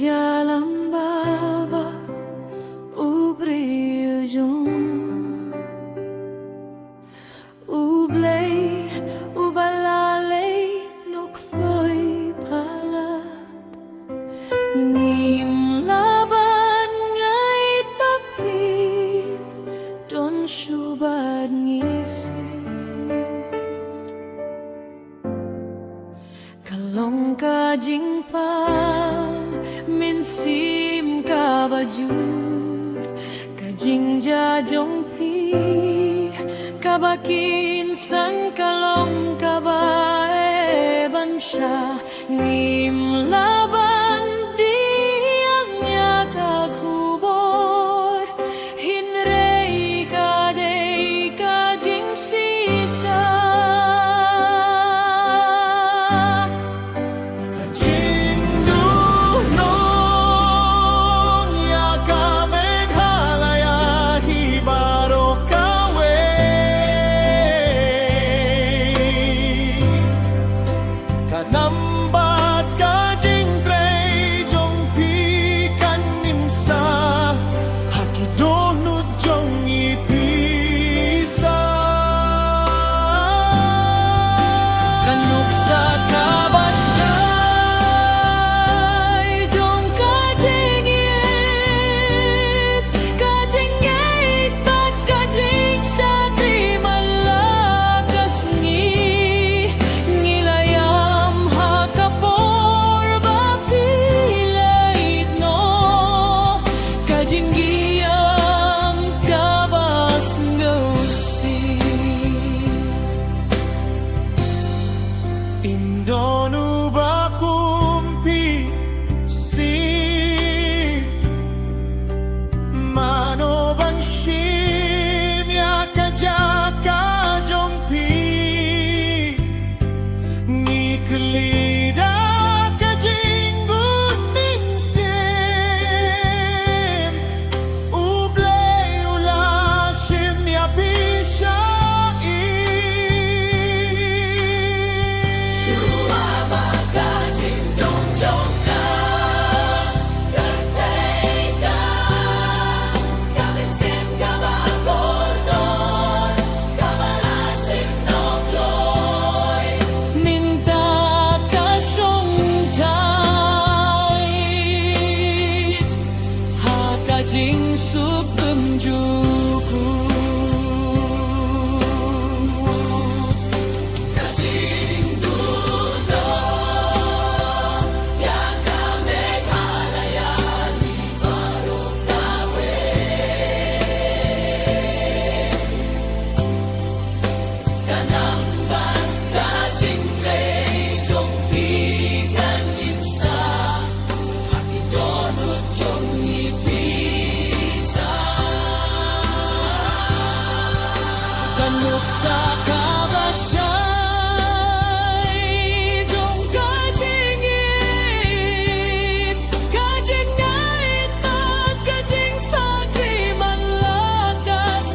dalam baba ubrilhon ublay ubalalay nukloy palat ngim laban ngait papir don syubad ngisir kalong kajing pang minsim ka bajur kajing jajong pi kabakin san kalong kabae bansya ngim laban diang nya kagubor hinrei kadei kajing sisa Nambat kajing trei jong pi kan nimsa hakidonut jong ipisa kanuksa kabasyay jong kajing yit bat kajing syakri malakas ngilayam hakapor bapilait no kajing giyam kabas ngosi Indonu bakumpi si mano banshim ya kajaka jongpi ngiklida kajinggut minsim ublay ula shim ya pisha kajing sukum jukut kajing dudo ya kame kalayani baru kawe kanamban kajing klei jong pi kan imsa hakidonut jong ipi kanuksa kabasyay jong kajing yit kajing ngait at kajing sakri manlakas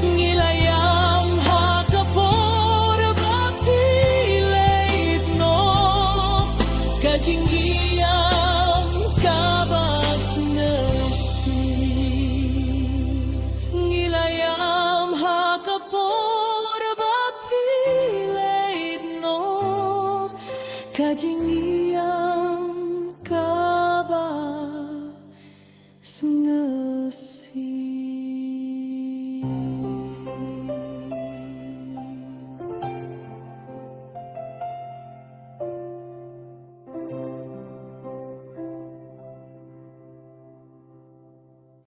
ngilayam hakapor bapilait no kajing giyam kabas ngasi ngilayam hakapor bapilait no kajing